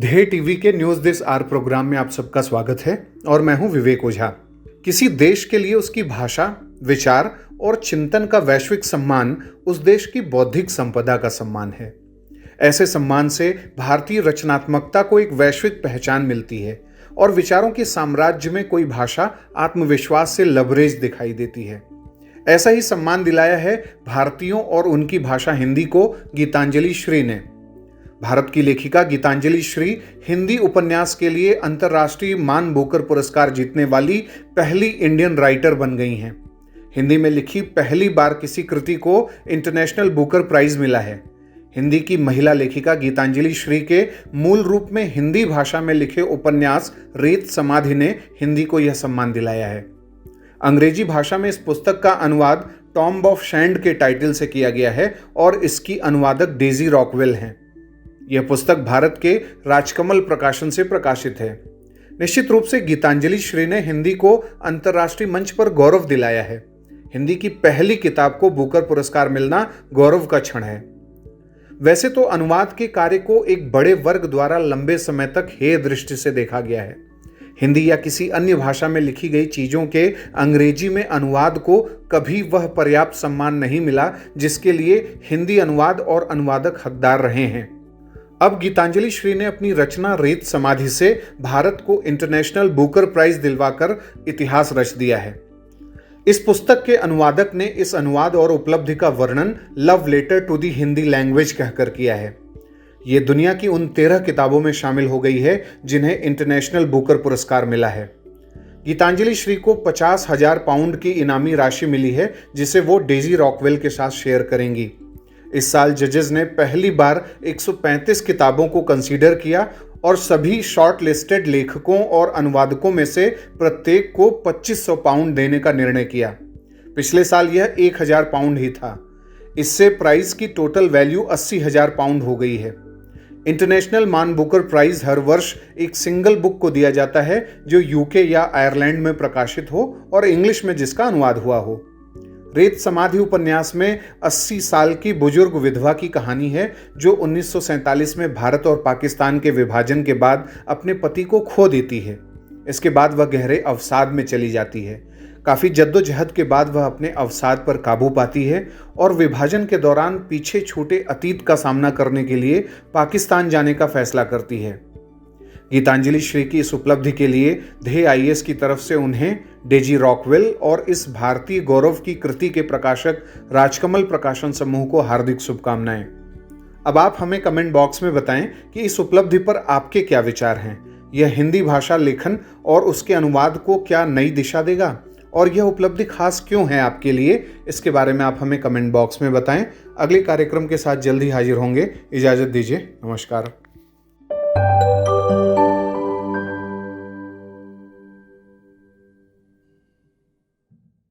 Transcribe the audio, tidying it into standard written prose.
ध्येय टीवी के news this are programme में आप सबका स्वागत है और मैं हूं विवेक ओझा। किसी देश के लिए उसकी भाषा, विचार और चिंतन का वैश्विक सम्मान उस देश की बौद्धिक संपदा का सम्मान है। ऐसे सम्मान से भारतीय रचनात्मकता को एक वैश्विक पहचान मिलती है और विचारों के साम्राज्य में कोई भाषा आत्मविश्वास से लबरेज दिखाई देती है। ऐसा ही सम्मान दिलाया है भारतीयों और उनकी भाषा हिंदी को गीतांजलि श्री ने। भारत की लेखिका गीतांजलि श्री हिंदी उपन्यास के लिए अंतर्राष्ट्रीय मान बुकर पुरस्कार जीतने वाली पहली इंडियन राइटर बन गई हैं। हिंदी में लिखी पहली बार किसी कृति को इंटरनेशनल बुकर प्राइज मिला है। हिंदी की महिला लेखिका गीतांजलि श्री के मूल रूप में हिंदी भाषा में लिखे उपन्यास रेत समाधि ने हिंदी को यह सम्मान दिलाया है। अंग्रेजी भाषा में इस पुस्तक का अनुवाद टॉम्ब ऑफ सैंड के टाइटल से किया गया है और इसकी अनुवादक डेजी रॉकवेल हैं। यह पुस्तक भारत के राजकमल प्रकाशन से प्रकाशित है। निश्चित रूप से गीतांजलि श्री ने हिंदी को अंतर्राष्ट्रीय मंच पर गौरव दिलाया है। हिंदी की पहली किताब को बुकर पुरस्कार मिलना गौरव का क्षण है। वैसे तो अनुवाद के कार्य को एक बड़े वर्ग द्वारा लंबे समय तक हेय दृष्टि से देखा गया है। हिंदी या किसी अन्य भाषा में लिखी गई चीजों के अंग्रेजी में अनुवाद को कभी वह पर्याप्त सम्मान नहीं मिला जिसके लिए हिंदी अनुवाद और अनुवादक हकदार रहे हैं। अब गीतांजलि श्री ने अपनी रचना रेत समाधि से भारत को इंटरनेशनल बुकर प्राइज दिलवाकर इतिहास रच दिया है। इस पुस्तक के अनुवादक ने इस अनुवाद और उपलब्धि का वर्णन love letter to the Hindi language कहकर किया है। ये दुनिया की उन 13 किताबों में शामिल हो गई है जिन्हें इंटरनेशनल बुकर पुरस्कार मिला है। गीतांजलि श्री को 50,000 पाउंड की इनामी राशि मिली है जिसे वो डेजी रॉकवेल के साथ शेयर करेंगी। इस साल जजेस ने पहली बार 135 किताबों को कंसीडर किया और सभी शॉर्ट लिस्टेड लेखकों और अनुवादकों में से प्रत्येक को 2500 पाउंड देने का निर्णय किया। पिछले साल यह 1000 पाउंड ही था। इससे प्राइज की टोटल वैल्यू 80,000 पाउंड हो गई है। इंटरनेशनल मान बुकर प्राइज हर वर्ष एक सिंगल बुक को दिया जाता है जो यूके या आयरलैंड में प्रकाशित हो और इंग्लिश में जिसका अनुवाद हुआ हो। रेत समाधि उपन्यास में 80 साल की बुजुर्ग विधवा की कहानी है जो 1947 में भारत और पाकिस्तान के विभाजन के बाद अपने पति को खो देती है। इसके बाद वह गहरे अवसाद में चली जाती है। काफ़ी जद्दोजहद के बाद वह अपने अवसाद पर काबू पाती है और विभाजन के दौरान पीछे छूटे अतीत का सामना करने के लिए पाकिस्तान जाने का फैसला करती है। गीतांजलि श्री की इस उपलब्धि के लिए ध्येय आईएएस की तरफ से उन्हें, डेजी रॉकवेल और इस भारतीय गौरव की कृति के प्रकाशक राजकमल प्रकाशन समूह को हार्दिक शुभकामनाएं। अब आप हमें कमेंट बॉक्स में बताएं कि इस उपलब्धि पर आपके क्या विचार हैं। यह हिंदी भाषा लेखन और उसके अनुवाद को क्या नई दिशा देगा और यह उपलब्धि खास क्यों है आपके लिए, इसके बारे में आप हमें कमेंट बॉक्स में बताएं। अगले कार्यक्रम के साथ जल्द ही हाजिर होंगे। इजाज़त दीजिए। नमस्कार।